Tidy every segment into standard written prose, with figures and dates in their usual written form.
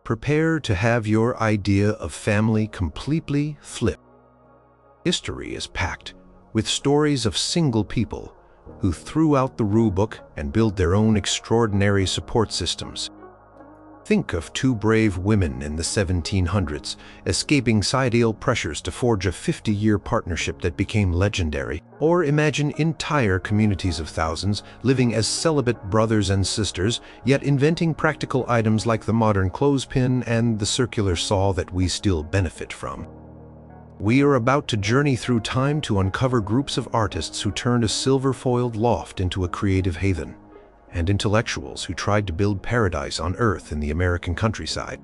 Prepare to have your idea of family completely flip. History is packed with stories of single people who threw out the rulebook and built their own extraordinary support systems. Think of two brave women in the 1700s escaping societal pressures to forge a 50-year partnership that became legendary, or imagine entire communities of thousands living as celibate brothers and sisters, yet inventing practical items like the modern clothespin and the circular saw that we still benefit from. We are about to journey through time to uncover groups of artists who turned a silver-foiled loft into a creative haven, and intellectuals who tried to build paradise on earth in the American countryside.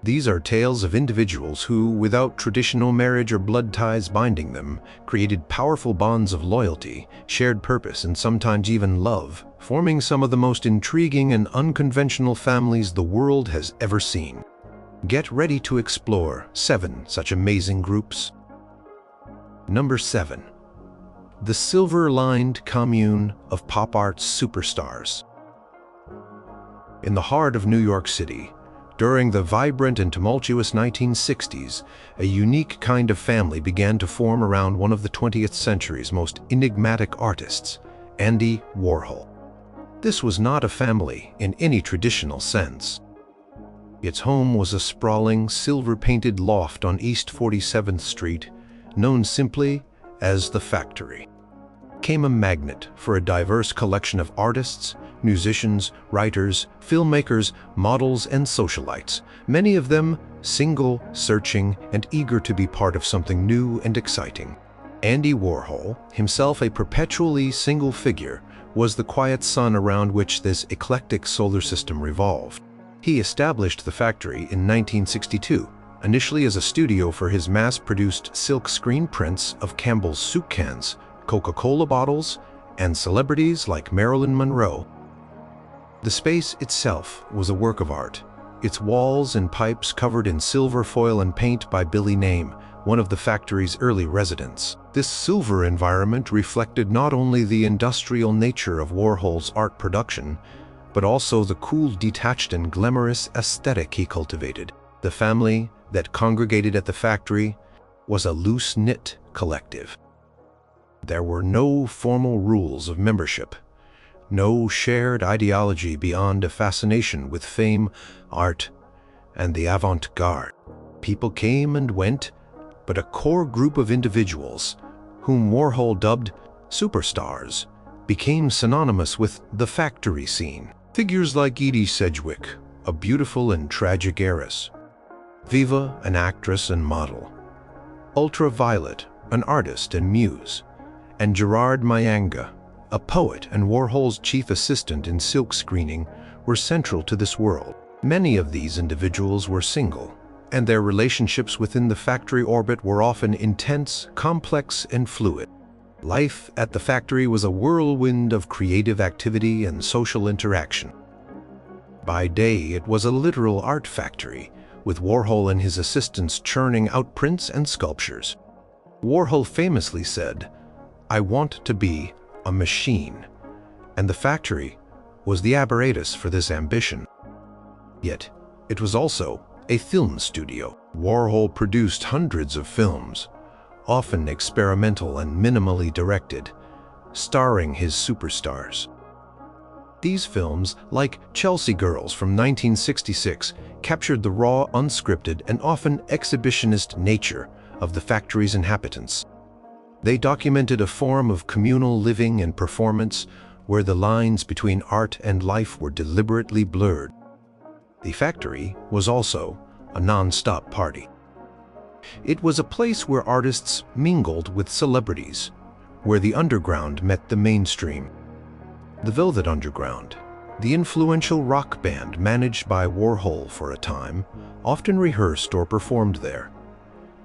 These are tales of individuals who, without traditional marriage or blood ties binding them, created powerful bonds of loyalty, shared purpose, and sometimes even love, forming some of the most intriguing and unconventional families the world has ever seen. Get ready to explore 7 such amazing groups. Number 7. The silver-lined commune of pop art superstars. In the heart of New York City, during the vibrant and tumultuous 1960s, a unique kind of family began to form around one of the 20th century's most enigmatic artists, Andy Warhol. This was not a family in any traditional sense. Its home was a sprawling, silver-painted loft on East 47th Street, known simply as the Factory. Came a magnet for a diverse collection of artists, musicians, writers, filmmakers, models, and socialites, many of them single, searching, and eager to be part of something new and exciting. Andy Warhol, himself a perpetually single figure, was the quiet sun around which this eclectic solar system revolved. He established the Factory in 1962, initially as a studio for his mass-produced silk screen prints of Campbell's soup cans, Coca-Cola bottles, and celebrities like Marilyn Monroe. The space itself was a work of art, its walls and pipes covered in silver foil and paint by Billy Name, one of the Factory's early residents. This silver environment reflected not only the industrial nature of Warhol's art production, but also the cool, detached, and glamorous aesthetic he cultivated. The family that congregated at the Factory was a loose-knit collective. There were no formal rules of membership, no shared ideology beyond a fascination with fame, art, and the avant-garde. People came and went, but a core group of individuals, whom Warhol dubbed superstars, became synonymous with the Factory scene. Figures like Edie Sedgwick, a beautiful and tragic heiress; Viva, an actress and model; Ultraviolet, an artist and muse; and Gerard Mayanga, a poet and Warhol's chief assistant in silk screening, were central to this world. Many of these individuals were single, and their relationships within the Factory orbit were often intense, complex, and fluid. Life at the Factory was a whirlwind of creative activity and social interaction. By day, it was a literal art factory, with Warhol and his assistants churning out prints and sculptures. Warhol famously said, "I want to be a machine," and the Factory was the apparatus for this ambition. Yet, it was also a film studio. Warhol produced hundreds of films, often experimental and minimally directed, starring his superstars. These films, like Chelsea Girls from 1966, captured the raw, unscripted, and often exhibitionist nature of the Factory's inhabitants. They documented a form of communal living and performance where the lines between art and life were deliberately blurred. The Factory was also a non-stop party. It was a place where artists mingled with celebrities, where the underground met the mainstream. The Velvet Underground, the influential rock band managed by Warhol for a time, often rehearsed or performed there,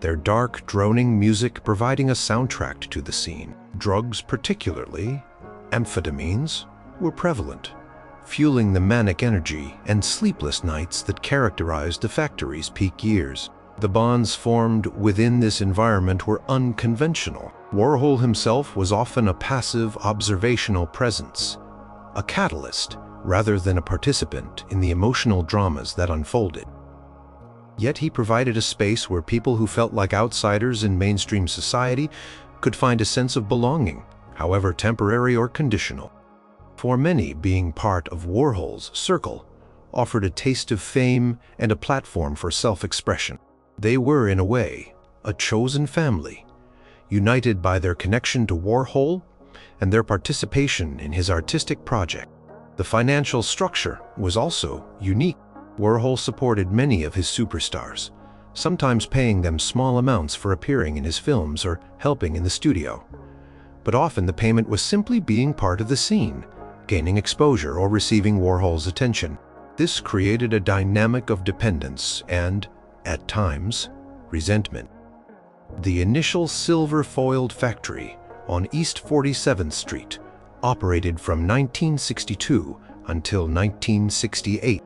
their dark, droning music providing a soundtrack to the scene. Drugs, particularly amphetamines, were prevalent, fueling the manic energy and sleepless nights that characterized the Factory's peak years. The bonds formed within this environment were unconventional. Warhol himself was often a passive, observational presence, a catalyst rather than a participant in the emotional dramas that unfolded. Yet he provided a space where people who felt like outsiders in mainstream society could find a sense of belonging, however temporary or conditional. For many, being part of Warhol's circle offered a taste of fame and a platform for self-expression. They were, in a way, a chosen family, united by their connection to Warhol and their participation in his artistic project. The financial structure was also unique. Warhol supported many of his superstars, sometimes paying them small amounts for appearing in his films or helping in the studio. But often the payment was simply being part of the scene, gaining exposure or receiving Warhol's attention. This created a dynamic of dependence and, at times, resentment. The initial silver-foiled factory on East 47th Street operated from 1962 until 1968.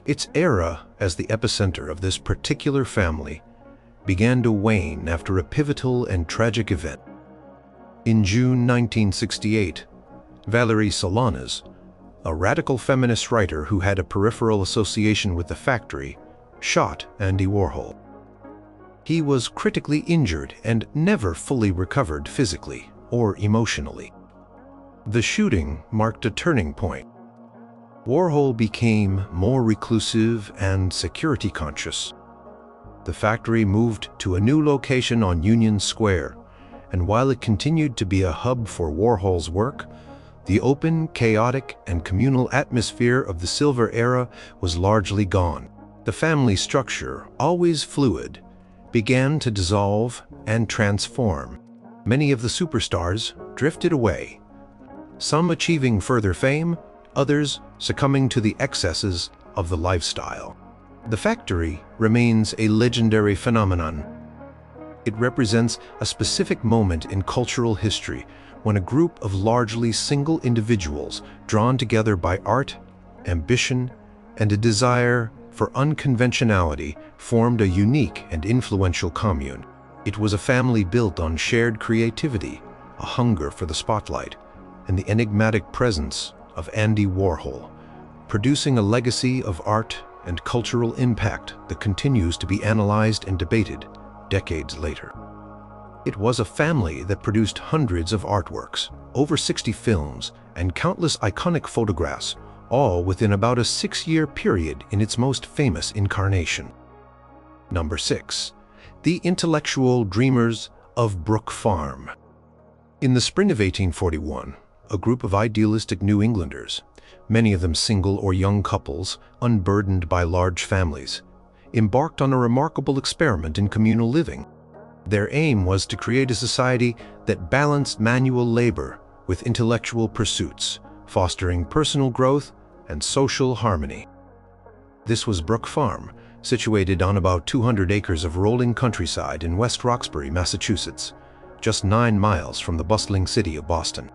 Its era as the epicenter of this particular family began to wane after a pivotal and tragic event. In June 1968, Valerie Solanas, a radical feminist writer who had a peripheral association with the factory, shot Andy Warhol. He was critically injured and never fully recovered physically or emotionally. The shooting marked a turning point. Warhol became more reclusive and security conscious. The factory moved to a new location on Union Square, and while it continued to be a hub for Warhol's work, the open, chaotic, and communal atmosphere of the Silver Era was largely gone. The family structure, always fluid, began to dissolve and transform. Many of the superstars drifted away, some achieving further fame, others succumbing to the excesses of the lifestyle. The factory remains a legendary phenomenon. It represents a specific moment in cultural history when a group of largely single individuals drawn together by art, ambition, and a desire for unconventionality formed a unique and influential commune. It was a family built on shared creativity, a hunger for the spotlight, and the enigmatic presence of Andy Warhol, producing a legacy of art and cultural impact that continues to be analyzed and debated decades later. It was a family that produced hundreds of artworks, over 60 films, and countless iconic photographs, all within about a 6-year period in its most famous incarnation. Number 6. The Intellectual Dreamers of Brook Farm. In the spring of 1841, a group of idealistic New Englanders, many of them single or young couples unburdened by large families, embarked on a remarkable experiment in communal living. Their aim was to create a society that balanced manual labor with intellectual pursuits, fostering personal growth and social harmony. This was Brook Farm, situated on about 200 acres of rolling countryside in West Roxbury, Massachusetts, just 9 miles from the bustling city of Boston.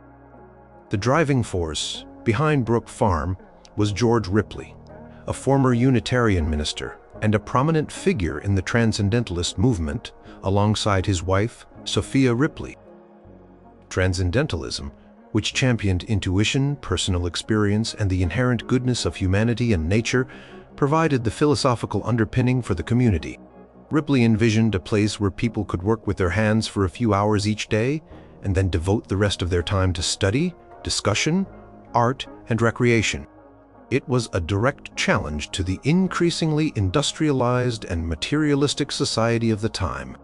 The driving force behind Brook Farm was George Ripley, a former Unitarian minister and a prominent figure in the Transcendentalist movement, alongside his wife, Sophia Ripley. Transcendentalism, which championed intuition, personal experience, and the inherent goodness of humanity and nature, provided the philosophical underpinning for the community. Ripley envisioned a place where people could work with their hands for a few hours each day and then devote the rest of their time to study, discussion, art, and recreation. It was a direct challenge to the increasingly industrialized and materialistic society of the time.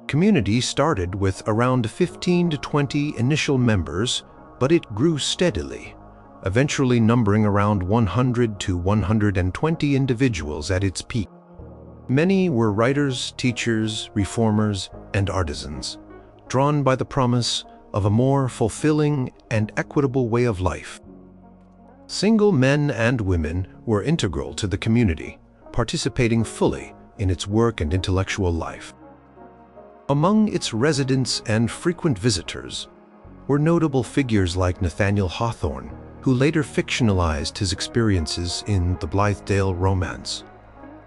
Community started with around 15 to 20 initial members, but it grew steadily, eventually numbering around 100 to 120 individuals at its peak. Many were writers, teachers, reformers, and artisans, drawn by the promise of a more fulfilling and equitable way of life. Single men and women were integral to the community, participating fully in its work and intellectual life. Among its residents and frequent visitors were notable figures like Nathaniel Hawthorne, who later fictionalized his experiences in the Blithedale Romance,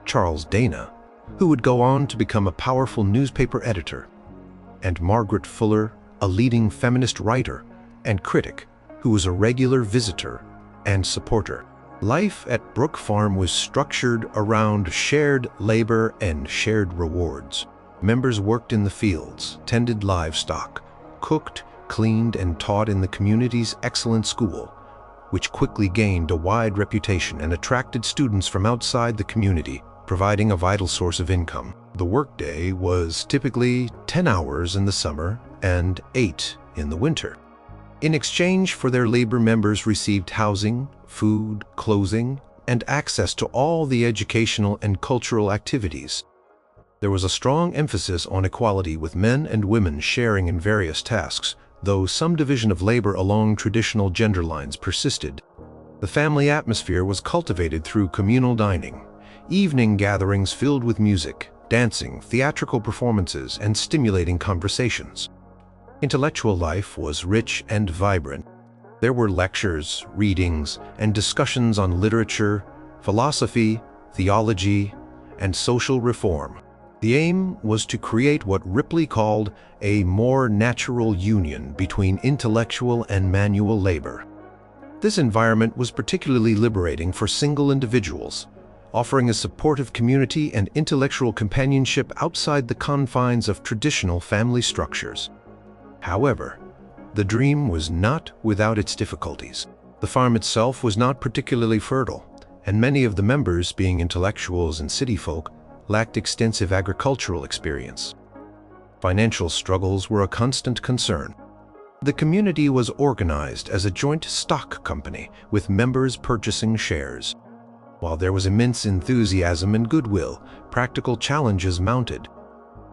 Charles Dana, who would go on to become a powerful newspaper editor, and Margaret Fuller, a leading feminist writer and critic who was a regular visitor and supporter. Life at Brook Farm was structured around shared labor and shared rewards. Members worked in the fields, tended livestock, cooked, cleaned, and taught in the community's excellent school, which quickly gained a wide reputation and attracted students from outside the community, providing a vital source of income. The workday was typically 10 hours in the summer and 8 in the winter. In exchange for their labor, members received housing, food, clothing, and access to all the educational and cultural activities. There was a strong emphasis on equality, with men and women sharing in various tasks, though some division of labor along traditional gender lines persisted. The family atmosphere was cultivated through communal dining, evening gatherings filled with music, dancing, theatrical performances, and stimulating conversations. Intellectual life was rich and vibrant. There were lectures, readings, and discussions on literature, philosophy, theology, and social reform. The aim was to create what Ripley called a more natural union between intellectual and manual labor. This environment was particularly liberating for single individuals, offering a supportive community and intellectual companionship outside the confines of traditional family structures. However, the dream was not without its difficulties. The farm itself was not particularly fertile, and many of the members, being intellectuals and city folk, lacked extensive agricultural experience. Financial struggles were a constant concern. The community was organized as a joint stock company, with members purchasing shares. While there was immense enthusiasm and goodwill, practical challenges mounted.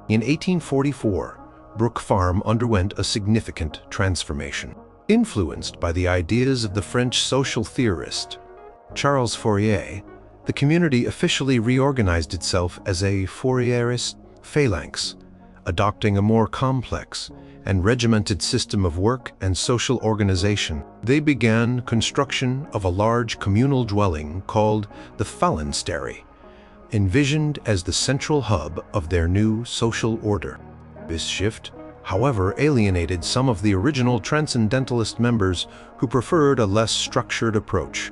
In 1844, Brook Farm underwent a significant transformation. Influenced by the ideas of the French social theorist Charles Fourier, the community officially reorganized itself as a Fourierist phalanx, adopting a more complex and regimented system of work and social organization. They began construction of a large communal dwelling called the phalanstery, envisioned as the central hub of their new social order. This shift, however, alienated some of the original transcendentalist members who preferred a less structured approach.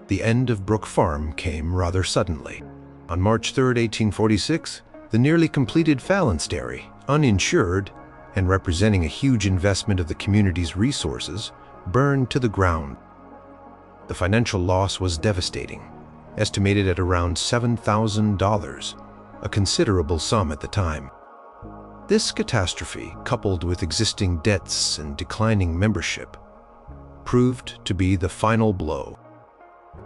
The end of Brook Farm came rather suddenly. On March 3, 1846, the nearly completed phalanstery, uninsured and representing a huge investment of the community's resources, burned to the ground. The financial loss was devastating, estimated at around $7,000, a considerable sum at the time. This catastrophe, coupled with existing debts and declining membership, proved to be the final blow.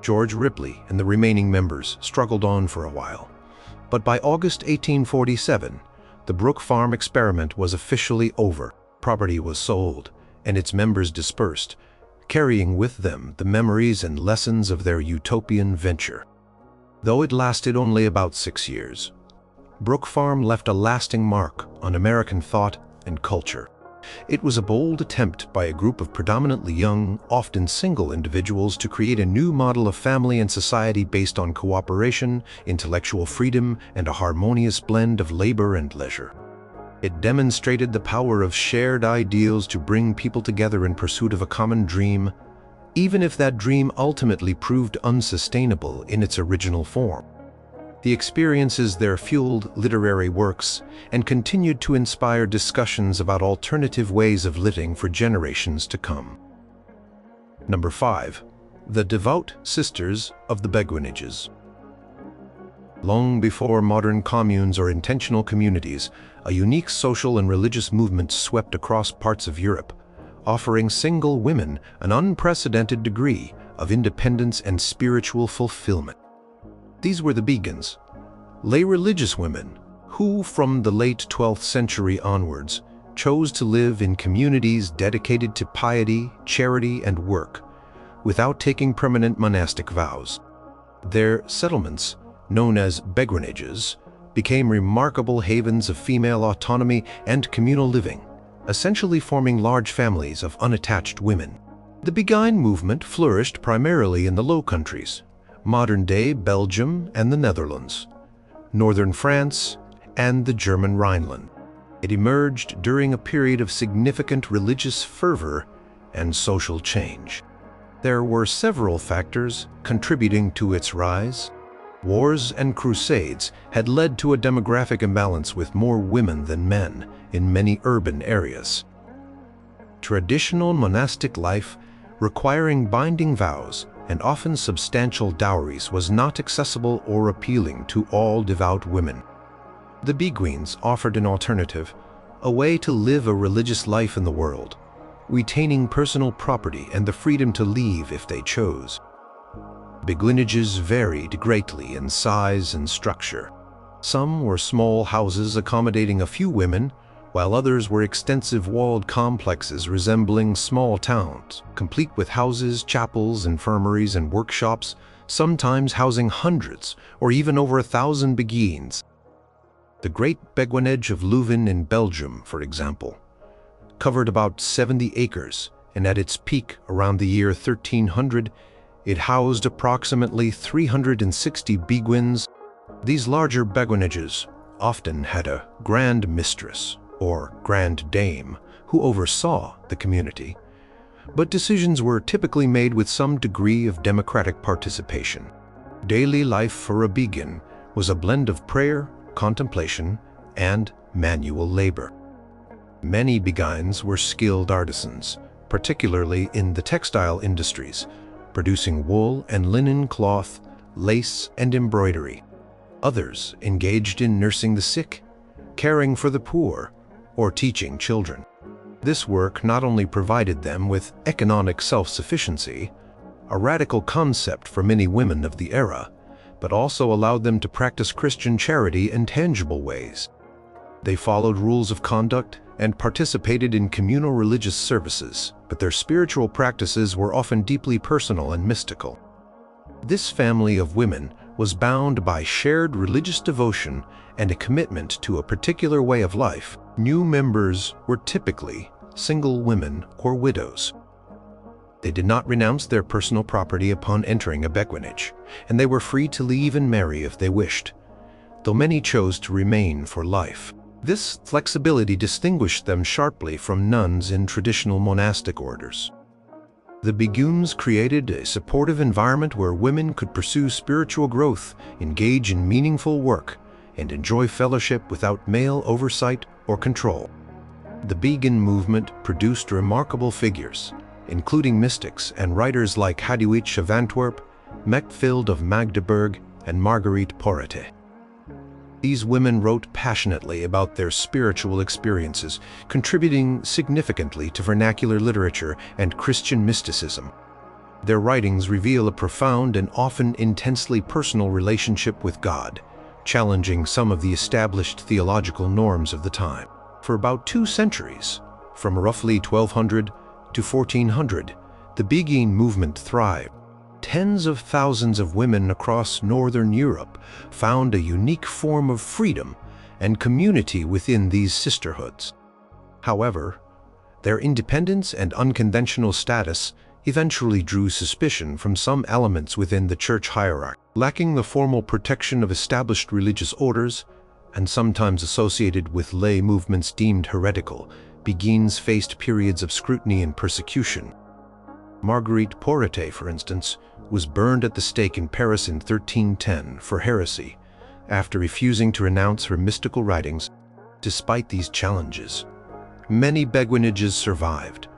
George Ripley and the remaining members struggled on for a while, but by August 1847, the Brook Farm experiment was officially over. Property was sold, and its members dispersed, carrying with them the memories and lessons of their utopian venture. Though it lasted only about 6 years, Brook Farm left a lasting mark on American thought and culture. It was a bold attempt by a group of predominantly young, often single individuals to create a new model of family and society based on cooperation, intellectual freedom, and a harmonious blend of labor and leisure. It demonstrated the power of shared ideals to bring people together in pursuit of a common dream, even if that dream ultimately proved unsustainable in its original form. The experiences there fueled literary works and continued to inspire discussions about alternative ways of living for generations to come. Number 5. The Devout Sisters of the Beguinages. Long before modern communes or intentional communities, a unique social and religious movement swept across parts of Europe, offering single women an unprecedented degree of independence and spiritual fulfillment. These were the Begans, lay religious women who, from the late 12th century onwards, chose to live in communities dedicated to piety, charity, and work, without taking permanent monastic vows. Their settlements, known as beguinages, became remarkable havens of female autonomy and communal living, essentially forming large families of unattached women. The Beguine movement flourished primarily in the Low Countries, modern-day Belgium and the Netherlands, northern France, and the German Rhineland. It emerged during a period of significant religious fervor and social change. There were several factors contributing to its rise. Wars and crusades had led to a demographic imbalance with more women than men in many urban areas. Traditional monastic life, requiring binding vows and often substantial dowries, was not accessible or appealing to all devout women. The Beguines offered an alternative, a way to live a religious life in the world, retaining personal property and the freedom to leave if they chose. Beguinages varied greatly in size and structure. Some were small houses accommodating a few women, while others were extensive walled complexes resembling small towns, complete with houses, chapels, infirmaries, and workshops, sometimes housing hundreds or even over 1,000 beguines. The Great Beguinage of Leuven in Belgium, for example, covered about 70 acres, and at its peak around the year 1300, it housed approximately 360 beguines. These larger beguinages often had a grand mistress or grand dame who oversaw the community, but decisions were typically made with some degree of democratic participation. Daily life for a beguine was a blend of prayer, contemplation, and manual labor. Many beguines were skilled artisans, particularly in the textile industries, producing wool and linen cloth, lace, and embroidery. Others engaged in nursing the sick, caring for the poor, or teaching children. This work not only provided them with economic self-sufficiency, a radical concept for many women of the era, but also allowed them to practice Christian charity in tangible ways. They followed rules of conduct and participated in communal religious services, but their spiritual practices were often deeply personal and mystical. This family of women was bound by shared religious devotion and a commitment to a particular way of life. New members were typically single women or widows. They did not renounce their personal property upon entering a beguinage, and they were free to leave and marry if they wished, though many chose to remain for life. This flexibility distinguished them sharply from nuns in traditional monastic orders. The Beguines created a supportive environment where women could pursue spiritual growth, engage in meaningful work, and enjoy fellowship without male oversight or control. The Beguine movement produced remarkable figures, including mystics and writers like Hadewich of Antwerp, Mechthild of Magdeburg, and Marguerite Porete. These women wrote passionately about their spiritual experiences, contributing significantly to vernacular literature and Christian mysticism. Their writings reveal a profound and often intensely personal relationship with God, challenging some of the established theological norms of the time. For about 2 centuries, from roughly 1200 to 1400, the Beguine movement thrived. Tens of thousands of women across Northern Europe found a unique form of freedom and community within these sisterhoods. However, their independence and unconventional status eventually drew suspicion from some elements within the church hierarchy. Lacking the formal protection of established religious orders, and sometimes associated with lay movements deemed heretical, Beguines faced periods of scrutiny and persecution. Marguerite Porete, for instance, was burned at the stake in Paris in 1310 for heresy, after refusing to renounce her mystical writings. Despite these challenges, many beguinages survived,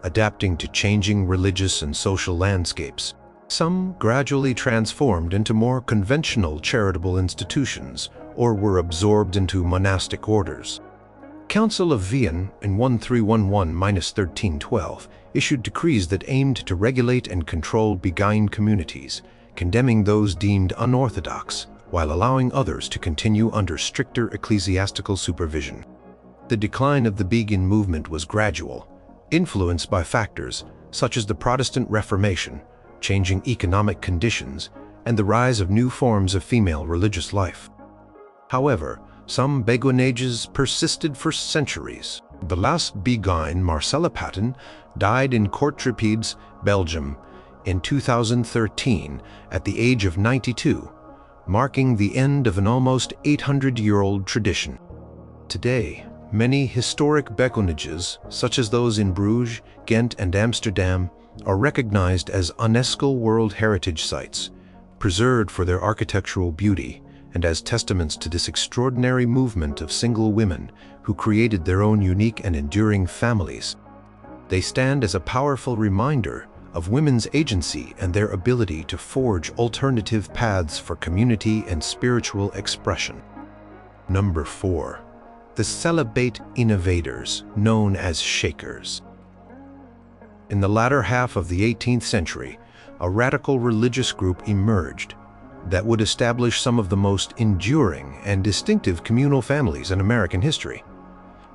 adapting to changing religious and social landscapes. Some gradually transformed into more conventional charitable institutions or were absorbed into monastic orders. Council of Vienne in 1311–1312 issued decrees that aimed to regulate and control Beguine communities, condemning those deemed unorthodox while allowing others to continue under stricter ecclesiastical supervision. The decline of the Beguine movement was gradual, influenced by factors such as the Protestant Reformation, changing economic conditions, and the rise of new forms of female religious life. However, some beguinages persisted for centuries. The last Beguine, Marcella Patten, died in Courtrepieds, Belgium, in 2013 at the age of 92, marking the end of an almost 800-year-old tradition. Today, many historic beguinages, such as those in Bruges, Ghent, and Amsterdam, are recognized as UNESCO World Heritage Sites, preserved for their architectural beauty and as testaments to this extraordinary movement of single women who created their own unique and enduring families. They stand as a powerful reminder of women's agency and their ability to forge alternative paths for community and spiritual expression. Number 4. The celibate innovators, known as Shakers. In the latter half of the 18th century, a radical religious group emerged that would establish some of the most enduring and distinctive communal families in American history.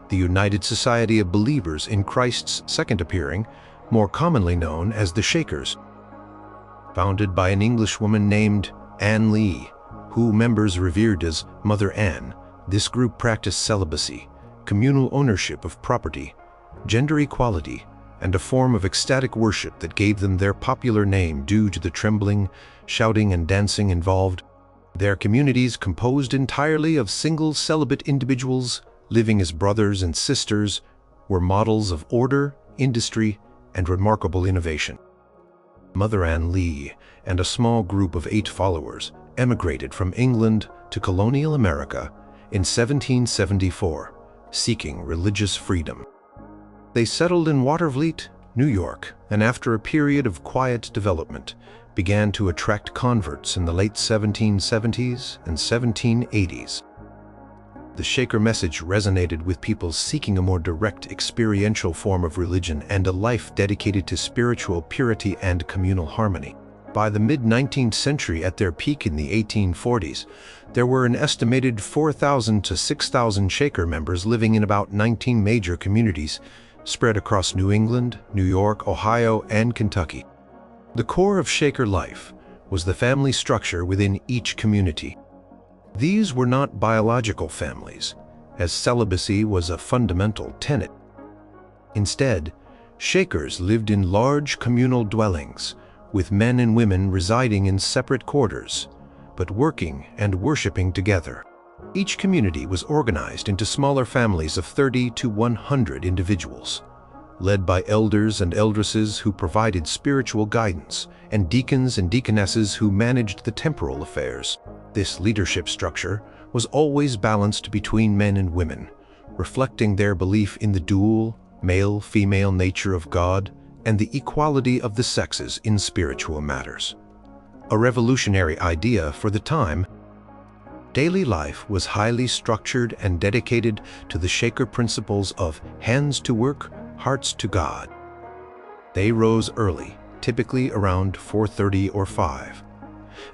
The United Society of Believers in Christ's Second Appearing, more commonly known as the Shakers. Founded by an Englishwoman named Anne Lee, who members revered as Mother Anne, this group practiced celibacy, communal ownership of property, gender equality, and a form of ecstatic worship that gave them their popular name due to the trembling, shouting, and dancing involved. Their communities, composed entirely of single celibate individuals living as brothers and sisters, were models of order, industry, and remarkable innovation. Mother Anne Lee and a small group of 8 followers emigrated from England to colonial America in 1774, seeking religious freedom. They settled in Watervliet, New York, and after a period of quiet development, began to attract converts in the late 1770s and 1780s. The Shaker message resonated with people seeking a more direct experiential form of religion and a life dedicated to spiritual purity and communal harmony. By the mid-19th century, at their peak in the 1840s, there were an estimated 4,000 to 6,000 Shaker members living in about 19 major communities, spread across New England, New York, Ohio, and Kentucky. The core of Shaker life was the family structure within each community. These were not biological families, as celibacy was a fundamental tenet. Instead, Shakers lived in large communal dwellings, with men and women residing in separate quarters, but working and worshiping together. Each community was organized into smaller families of 30 to 100 individuals, led by elders and eldresses who provided spiritual guidance, and deacons and deaconesses who managed the temporal affairs. This leadership structure was always balanced between men and women, reflecting their belief in the dual, male-female nature of God and the equality of the sexes in spiritual matters. A revolutionary idea for the time, daily life was highly structured and dedicated to the Shaker principles of hands to work, hearts to God. They rose early, typically around 4:30 or 5,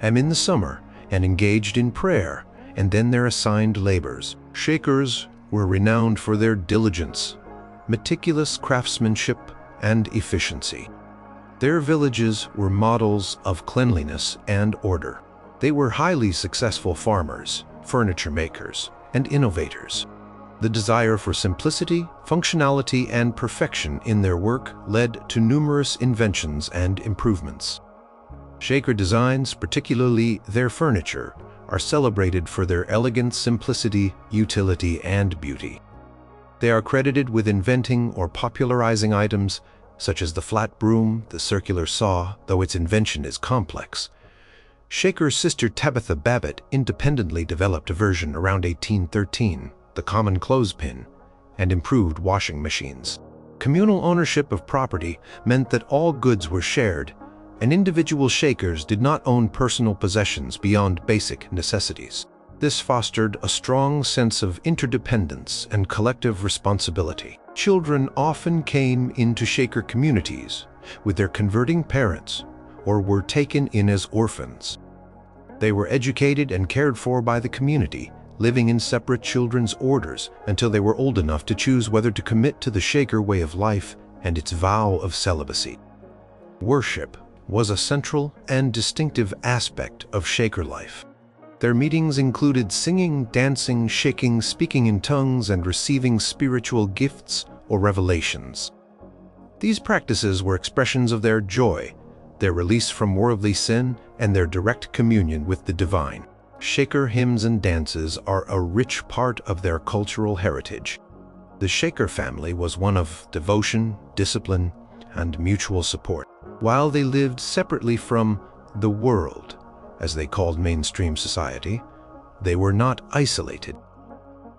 and in the summer, and engaged in prayer and then their assigned labors. Shakers were renowned for their diligence, meticulous craftsmanship, and efficiency. Their villages were models of cleanliness and order. They were highly successful farmers, furniture makers, and innovators. The desire for simplicity, functionality, and perfection in their work led to numerous inventions and improvements. Shaker designs, particularly their furniture, are celebrated for their elegant simplicity, utility, and beauty. They are credited with inventing or popularizing items such as the flat broom, the circular saw, though its invention is complex. Shaker's sister Tabitha Babbitt independently developed a version around 1813, the common clothespin, and improved washing machines. Communal ownership of property meant that all goods were shared, and individual Shakers did not own personal possessions beyond basic necessities. This fostered a strong sense of interdependence and collective responsibility. Children often came into Shaker communities with their converting parents or were taken in as orphans. They were educated and cared for by the community, living in separate children's orders until they were old enough to choose whether to commit to the Shaker way of life and its vow of celibacy. Worship was a central and distinctive aspect of Shaker life. Their meetings included singing, dancing, shaking, speaking in tongues, and receiving spiritual gifts or revelations. These practices were expressions of their joy, their release from worldly sin, and their direct communion with the divine. Shaker hymns and dances are a rich part of their cultural heritage. The Shaker family was one of devotion, discipline, and mutual support. While they lived separately from the world, as they called mainstream society, they were not isolated.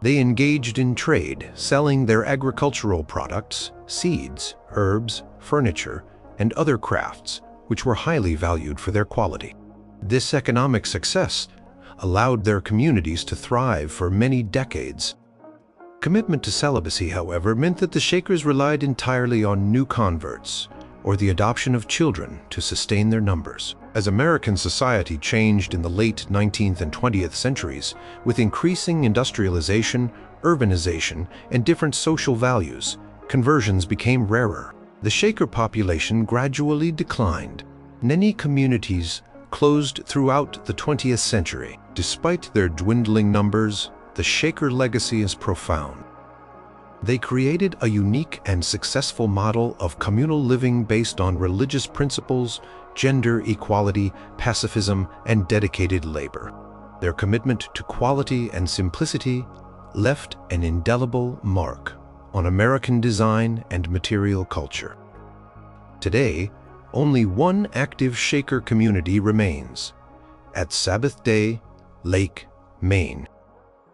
They engaged in trade, selling their agricultural products, seeds, herbs, furniture, and other crafts, which were highly valued for their quality. This economic success allowed their communities to thrive for many decades. Commitment to celibacy, however, meant that the Shakers relied entirely on new converts or the adoption of children to sustain their numbers. As American society changed in the late 19th and 20th centuries, with increasing industrialization, urbanization, and different social values, conversions became rarer. The Shaker population gradually declined. Many communities closed throughout the 20th century. Despite their dwindling numbers, the Shaker legacy is profound. They created a unique and successful model of communal living based on religious principles, gender equality, pacifism, and dedicated labor. Their commitment to quality and simplicity left an indelible mark on American design and material culture. Today, only one active Shaker community remains, at Sabbath Day, Lake, Maine.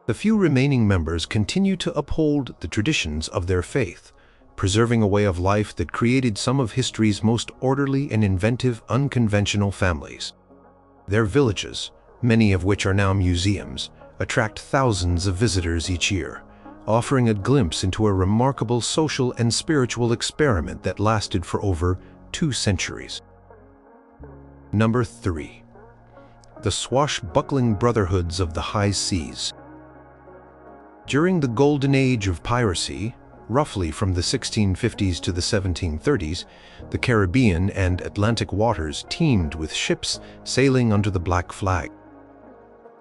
The few remaining members continue to uphold the traditions of their faith, preserving a way of life that created some of history's most orderly and inventive unconventional families. Their villages, many of which are now museums, attract thousands of visitors each year, offering a glimpse into a remarkable social and spiritual experiment that lasted for over 2 centuries. Number 3. The swashbuckling brotherhoods of the high seas. During the golden age of piracy, roughly from the 1650s to the 1730s, the Caribbean and Atlantic waters teemed with ships sailing under the black flag.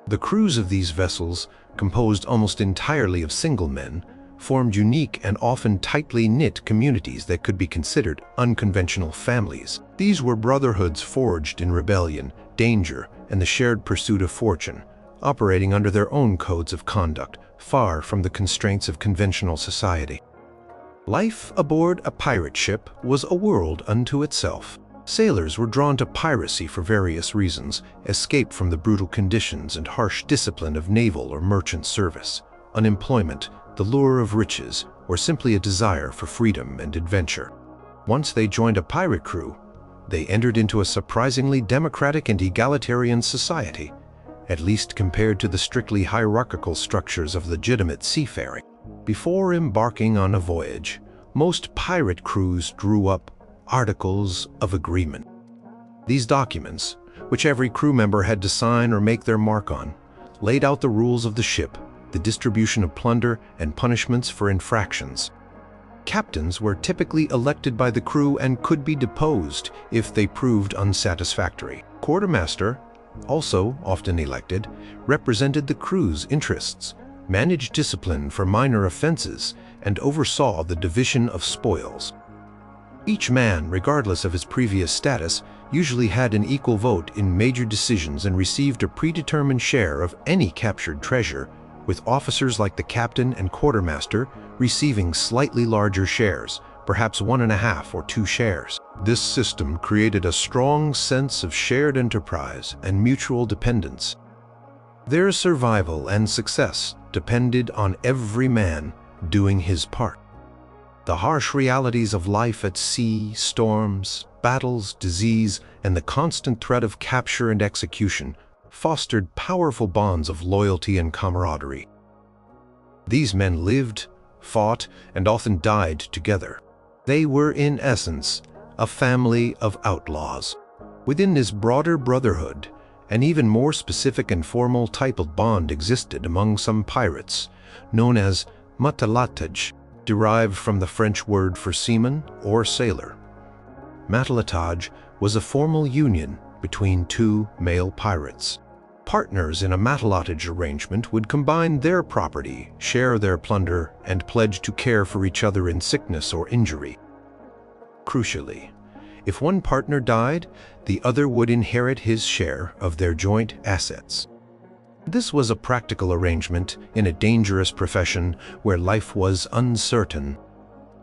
The crews of these vessels, composed almost entirely of single men, formed unique and often tightly knit communities that could be considered unconventional families. These were brotherhoods forged in rebellion, danger, and the shared pursuit of fortune, operating under their own codes of conduct, far from the constraints of conventional society. Life aboard a pirate ship was a world unto itself. Sailors were drawn to piracy for various reasons: escape from the brutal conditions and harsh discipline of naval or merchant service, unemployment, the lure of riches, or simply a desire for freedom and adventure. Once they joined a pirate crew, they entered into a surprisingly democratic and egalitarian society, at least compared to the strictly hierarchical structures of legitimate seafaring. Before embarking on a voyage, most pirate crews drew up Articles of Agreement. These documents, which every crew member had to sign or make their mark on, laid out the rules of the ship, the distribution of plunder, and punishments for infractions. Captains were typically elected by the crew and could be deposed if they proved unsatisfactory. Quartermaster, also often elected, represented the crew's interests, managed discipline for minor offenses, and oversaw the division of spoils. Each man, regardless of his previous status, usually had an equal vote in major decisions and received a predetermined share of any captured treasure, with officers like the captain and quartermaster receiving slightly larger shares, perhaps 1.5 or 2 shares. This system created a strong sense of shared enterprise and mutual dependence. Their survival and success depended on every man doing his part. The harsh realities of life at sea, storms, battles, disease, and the constant threat of capture and execution fostered powerful bonds of loyalty and camaraderie. These men lived, fought, and often died together. They were, in essence, a family of outlaws. Within this broader brotherhood, an even more specific and formal type of bond existed among some pirates, known as matelatage, derived from the French word for seaman or sailor. Matelatage was a formal union between 2 male pirates. Partners in a matelatage arrangement would combine their property, share their plunder, and pledge to care for each other in sickness or injury. Crucially, if one partner died, the other would inherit his share of their joint assets. This was a practical arrangement in a dangerous profession where life was uncertain.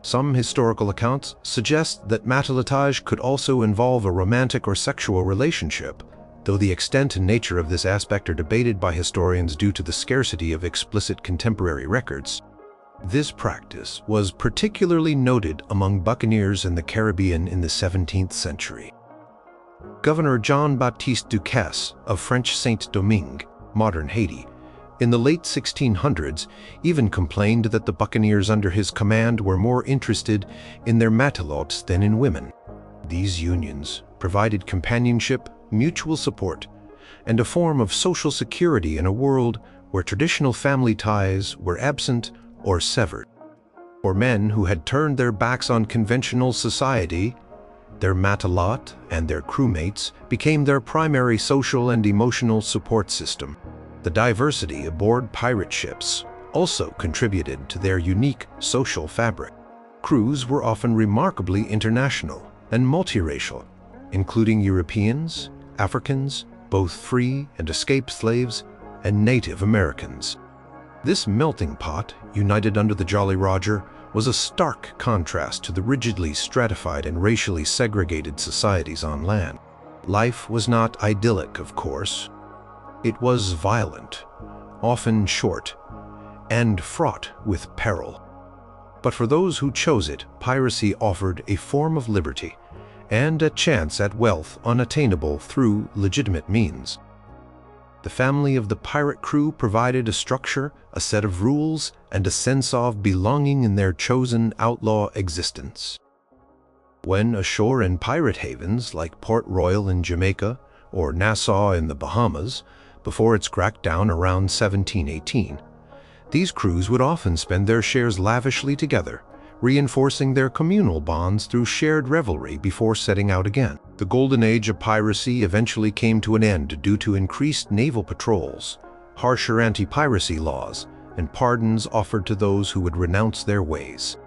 Some historical accounts suggest that matelotage could also involve a romantic or sexual relationship, though the extent and nature of this aspect are debated by historians due to the scarcity of explicit contemporary records. This practice was particularly noted among buccaneers in the Caribbean in the 17th century. Governor Jean-Baptiste Ducasse of French Saint-Domingue, modern Haiti, in the late 1600s even complained that the buccaneers under his command were more interested in their matelotes than in women. These unions provided companionship, mutual support, and a form of social security in a world where traditional family ties were absent or severed. For men who had turned their backs on conventional society, their matelote and their crewmates became their primary social and emotional support system. The diversity aboard pirate ships also contributed to their unique social fabric. Crews were often remarkably international and multiracial, including Europeans, Africans, both free and escaped slaves, and Native Americans. This melting pot, united under the Jolly Roger, was a stark contrast to the rigidly stratified and racially segregated societies on land. Life was not idyllic, of course. It was violent, often short, and fraught with peril. But for those who chose it, piracy offered a form of liberty and a chance at wealth unattainable through legitimate means. The family of the pirate crew provided a structure, a set of rules, and a sense of belonging in their chosen outlaw existence. When ashore in pirate havens like Port Royal in Jamaica or Nassau in the Bahamas, before its crackdown around 1718, these crews would often spend their shares lavishly together, reinforcing their communal bonds through shared revelry before setting out again. The golden age of piracy eventually came to an end due to increased naval patrols, harsher anti-piracy laws, and pardons offered to those who would renounce their ways.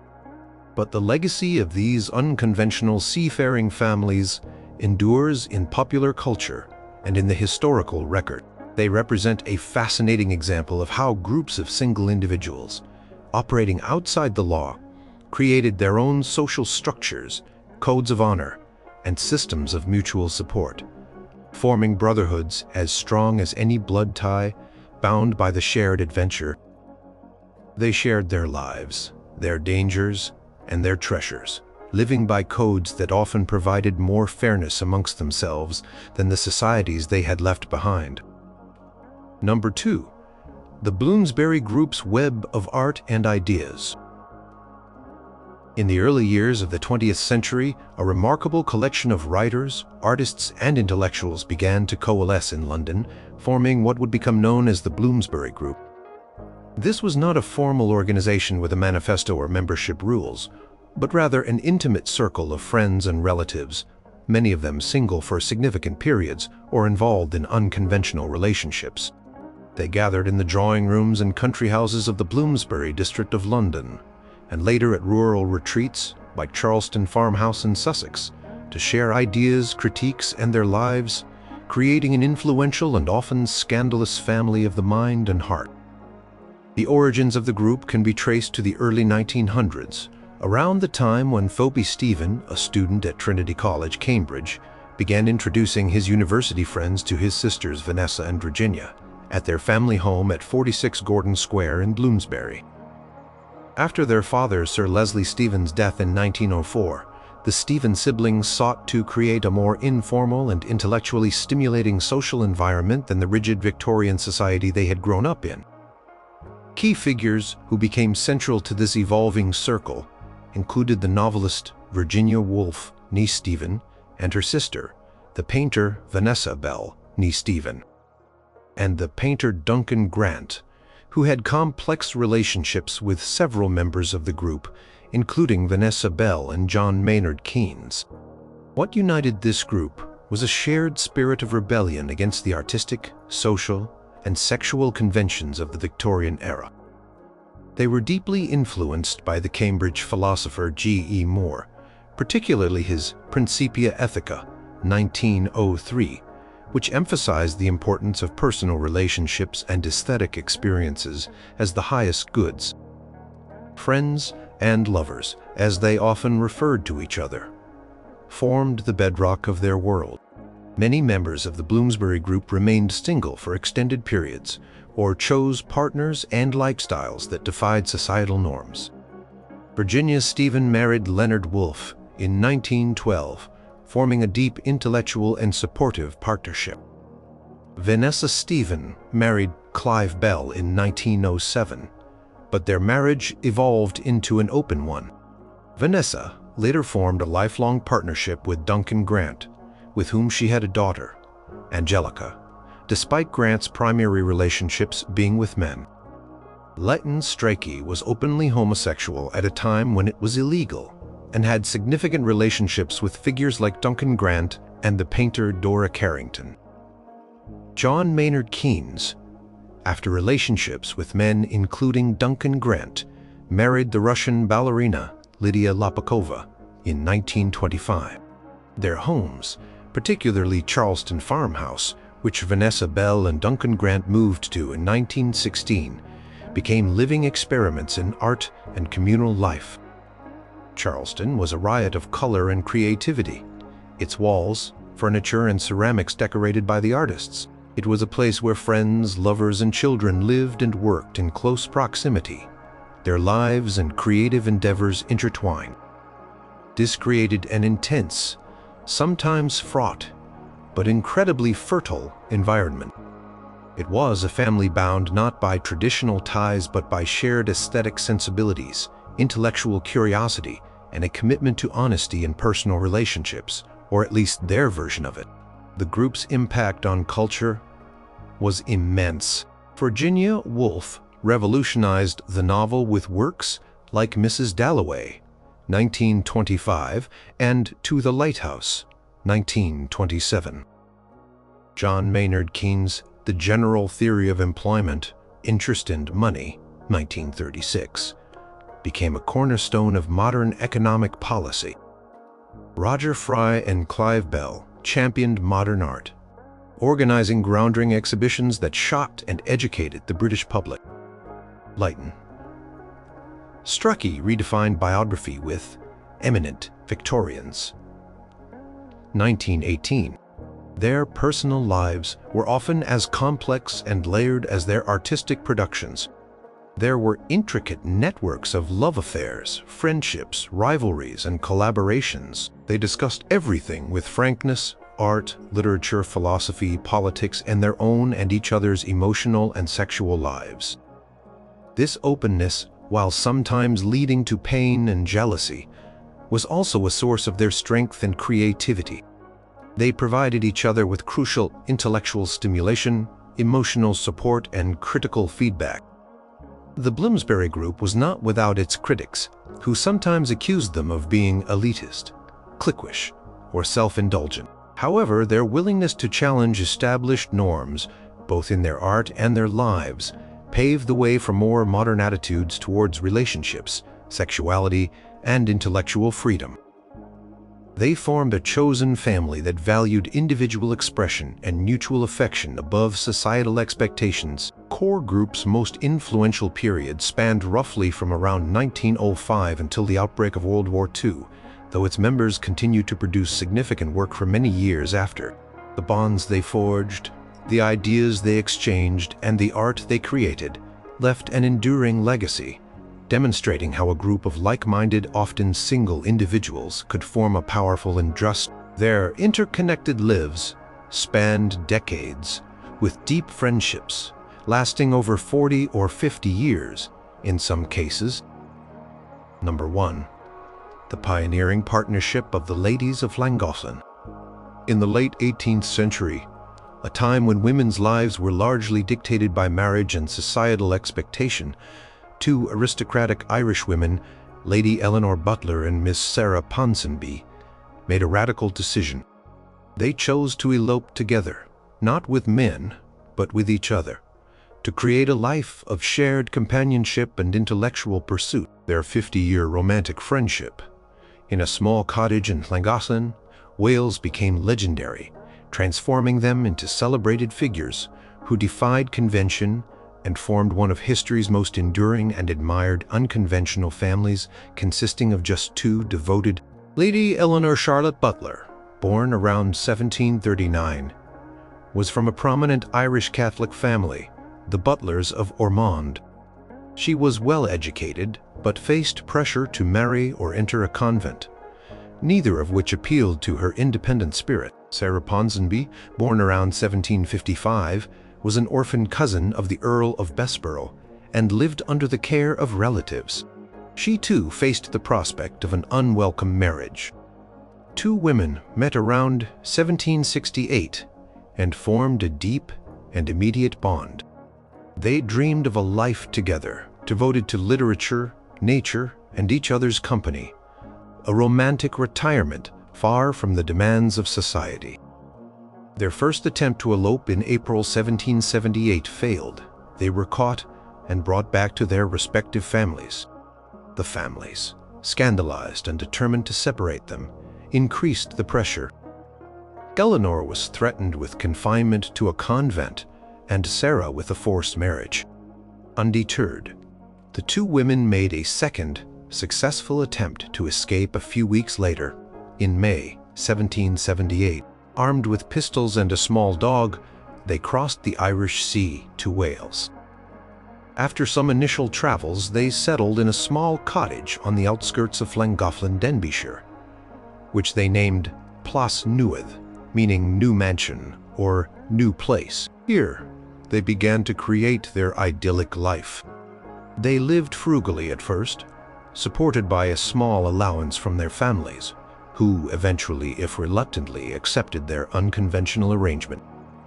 But the legacy of these unconventional seafaring families endures in popular culture and in the historical record. They represent a fascinating example of how groups of single individuals, operating outside the law, created their own social structures, codes of honor, and systems of mutual support, forming brotherhoods as strong as any blood tie, bound by the shared adventure. They shared their lives, their dangers, and their treasures, living by codes that often provided more fairness amongst themselves than the societies they had left behind. Number 2. The Bloomsbury Group's web of art and ideas. In the early years of the 20th century, a remarkable collection of writers, artists, and intellectuals began to coalesce in London, forming what would become known as the Bloomsbury Group. This was not a formal organization with a manifesto or membership rules, but rather an intimate circle of friends and relatives, many of them single for significant periods or involved in unconventional relationships. They gathered in the drawing rooms and country houses of the Bloomsbury district of London, and later at rural retreats like Charleston Farmhouse in Sussex, to share ideas, critiques, and their lives, creating an influential and often scandalous family of the mind and heart. The origins of the group can be traced to the early 1900s, around the time when Phoebe Stephen, a student at Trinity College, Cambridge, began introducing his university friends to his sisters Vanessa and Virginia at their family home at 46 Gordon Square in Bloomsbury. After their father, Sir Leslie Stephen's death in 1904, the Stephen siblings sought to create a more informal and intellectually stimulating social environment than the rigid Victorian society they had grown up in. Key figures who became central to this evolving circle included the novelist Virginia Woolf, née Stephen, and her sister, the painter Vanessa Bell, née Stephen, and the painter Duncan Grant, who had complex relationships with several members of the group, including Vanessa Bell and John Maynard Keynes. What united this group was a shared spirit of rebellion against the artistic, social, and sexual conventions of the Victorian era. They were deeply influenced by the Cambridge philosopher G.E. Moore, particularly his Principia Ethica, 1903, which emphasized the importance of personal relationships and aesthetic experiences as the highest goods. Friends and lovers, as they often referred to each other, formed the bedrock of their world. Many members of the Bloomsbury group remained single for extended periods, or chose partners and lifestyles that defied societal norms. Virginia Stephen married Leonard Woolf in 1912, forming a deep intellectual and supportive partnership. Vanessa Stephen married Clive Bell in 1907, but their marriage evolved into an open one. Vanessa later formed a lifelong partnership with Duncan Grant, with whom she had a daughter, Angelica, despite Grant's primary relationships being with men. Leighton Strachey was openly homosexual at a time when it was illegal, and had significant relationships with figures like Duncan Grant and the painter Dora Carrington. John Maynard Keynes, after relationships with men including Duncan Grant, married the Russian ballerina Lydia Lapakova in 1925. Their homes, particularly Charleston farmhouse, which Vanessa Bell and Duncan Grant moved to in 1916, became living experiments in art and communal life. Charleston was a riot of color and creativity. Its walls, furniture, and ceramics decorated by the artists. It was a place where friends, lovers, and children lived and worked in close proximity, their lives and creative endeavors intertwined. This created an intense, sometimes fraught, but incredibly fertile environment. It was a family bound not by traditional ties but by shared aesthetic sensibilities, intellectual curiosity, and a commitment to honesty in personal relationships, or at least their version of it. The group's impact on culture was immense. Virginia Woolf revolutionized the novel with works like Mrs. Dalloway, 1925, and To the Lighthouse, 1927. John Maynard Keynes' The General Theory of Employment, Interest and Money, 1936, became a cornerstone of modern economic policy. Roger Fry and Clive Bell championed modern art, organizing groundbreaking exhibitions that shocked and educated the British public. Leighton Strachey redefined biography with Eminent Victorians, 1918. Their personal lives were often as complex and layered as their artistic productions. There were intricate networks of love affairs, friendships, rivalries, and collaborations. They discussed everything with frankness: art, literature, philosophy, politics, and their own and each other's emotional and sexual lives. This openness, while sometimes leading to pain and jealousy, was also a source of their strength and creativity. They provided each other with crucial intellectual stimulation, emotional support, and critical feedback. The Bloomsbury Group was not without its critics, who sometimes accused them of being elitist, cliquish, or self-indulgent. However, their willingness to challenge established norms, both in their art and their lives, paved the way for more modern attitudes towards relationships, sexuality, and intellectual freedom. They formed a chosen family that valued individual expression and mutual affection above societal expectations. Core Group's most influential period spanned roughly from around 1905 until the outbreak of World War II, though its members continued to produce significant work for many years after. The bonds they forged, the ideas they exchanged, and the art they created left an enduring legacy, demonstrating how a group of like-minded, often single individuals could form a powerful and just. Their interconnected lives spanned decades, with deep friendships lasting over 40 or 50 years in some cases. Number 1. The pioneering partnership of the ladies of Llangollen. In the late 18th century, a time when women's lives were largely dictated by marriage and societal expectation, two aristocratic Irish women, Lady Eleanor Butler and Miss Sarah Ponsonby, made a radical decision. They chose to elope together, not with men, but with each other, to create a life of shared companionship and intellectual pursuit. Their 50-year romantic friendship in a small cottage in Llangollen, Wales, became legendary, transforming them into celebrated figures who defied convention, and formed one of history's most enduring and admired unconventional families, consisting of just two devoted. Lady Eleanor Charlotte Butler, born around 1739, was from a prominent Irish Catholic family, the Butlers of Ormond. She was well educated, but faced pressure to marry or enter a convent, neither of which appealed to her independent spirit. Sarah Ponsonby, born around 1755, was an orphan cousin of the Earl of Bessborough and lived under the care of relatives. She too faced the prospect of an unwelcome marriage. Two women met around 1768 and formed a deep and immediate bond. They dreamed of a life together, devoted to literature, nature, and each other's company, a romantic retirement far from the demands of society. Their first attempt to elope in April 1778 failed. They were caught and brought back to their respective families. The families, scandalized and determined to separate them, increased the pressure. Eleanor was threatened with confinement to a convent and Sarah with a forced marriage. Undeterred, the two women made a second, successful attempt to escape a few weeks later. In May 1778, armed with pistols and a small dog, they crossed the Irish Sea to Wales. After some initial travels, they settled in a small cottage on the outskirts of Llangollen, Denbighshire, which they named Plas Newydd, meaning new mansion or new place. Here, they began to create their idyllic life. They lived frugally at first, supported by a small allowance from their families, who eventually, if reluctantly, accepted their unconventional arrangement.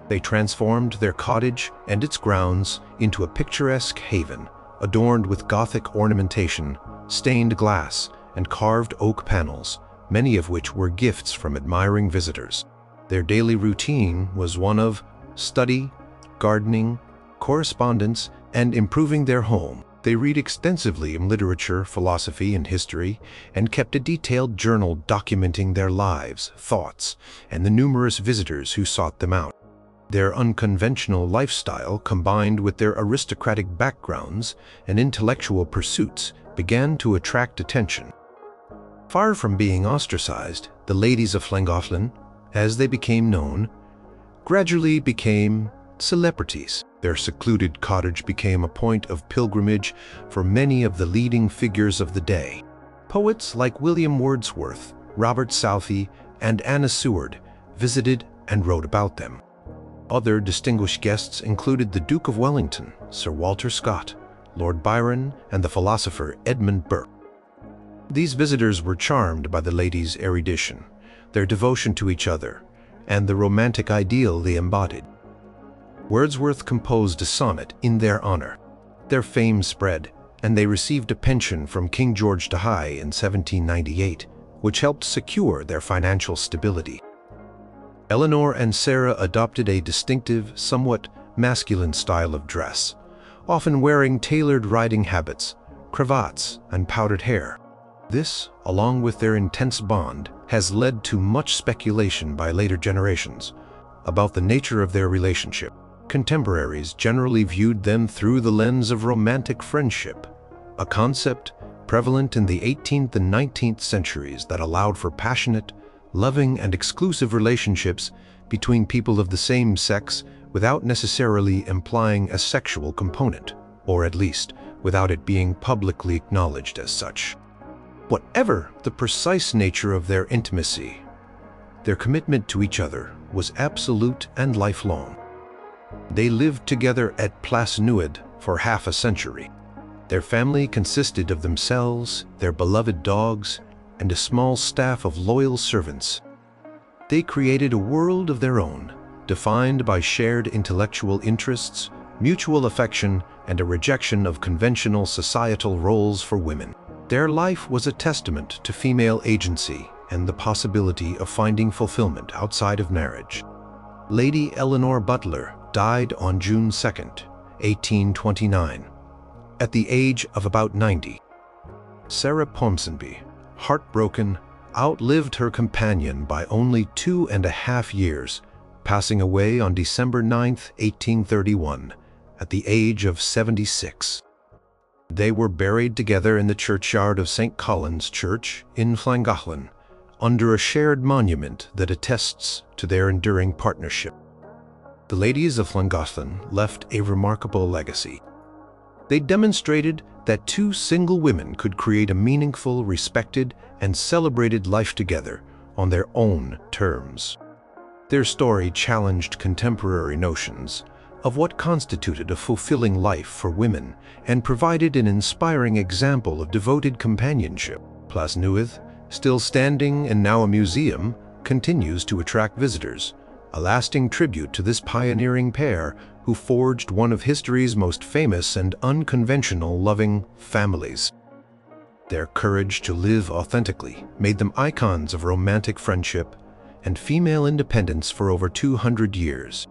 They transformed their cottage and its grounds into a picturesque haven, adorned with Gothic ornamentation, stained glass, and carved oak panels, many of which were gifts from admiring visitors. Their daily routine was one of study, gardening, correspondence, and improving their home. They read extensively in literature, philosophy, and history, and kept a detailed journal documenting their lives, thoughts, and the numerous visitors who sought them out. Their unconventional lifestyle, combined with their aristocratic backgrounds and intellectual pursuits, began to attract attention. Far from being ostracized, the ladies of Llangollen, as they became known, gradually became celebrities. Their secluded cottage became a point of pilgrimage for many of the leading figures of the day. Poets like William Wordsworth, Robert Southey, and Anna Seward visited and wrote about them. Other distinguished guests included the Duke of Wellington, Sir Walter Scott, Lord Byron, and the philosopher Edmund Burke. These visitors were charmed by the ladies' erudition, their devotion to each other, and the romantic ideal they embodied. Wordsworth composed a sonnet in their honor. Their fame spread, and they received a pension from King George the High in 1798, which helped secure their financial stability. Eleanor and Sarah adopted a distinctive, somewhat masculine style of dress, often wearing tailored riding habits, cravats, and powdered hair. This, along with their intense bond, has led to much speculation by later generations about the nature of their relationship. Contemporaries generally viewed them through the lens of romantic friendship, a concept prevalent in the 18th and 19th centuries that allowed for passionate, loving, and exclusive relationships between people of the same sex without necessarily implying a sexual component, or at least without it being publicly acknowledged as such. Whatever the precise nature of their intimacy, their commitment to each other was absolute and lifelong. They lived together at Plas Newydd for half a century. Their family consisted of themselves, their beloved dogs, and a small staff of loyal servants. They created a world of their own, defined by shared intellectual interests, mutual affection, and a rejection of conventional societal roles for women. Their life was a testament to female agency and the possibility of finding fulfillment outside of marriage. Lady Eleanor Butler died on June 2, 1829, at the age of about 90. Sarah Ponsonby, heartbroken, outlived her companion by only 2.5 years, passing away on December 9, 1831, at the age of 76. They were buried together in the churchyard of St. Colin's Church in Llangollen, under a shared monument that attests to their enduring partnership. The ladies of Llangollen left a remarkable legacy. They demonstrated that two single women could create a meaningful, respected, and celebrated life together on their own terms. Their story challenged contemporary notions of what constituted a fulfilling life for women and provided an inspiring example of devoted companionship. Plas Newydd, still standing and now a museum, continues to attract visitors, a lasting tribute to this pioneering pair who forged one of history's most famous and unconventional loving families. Their courage to live authentically made them icons of romantic friendship and female independence for over 200 years.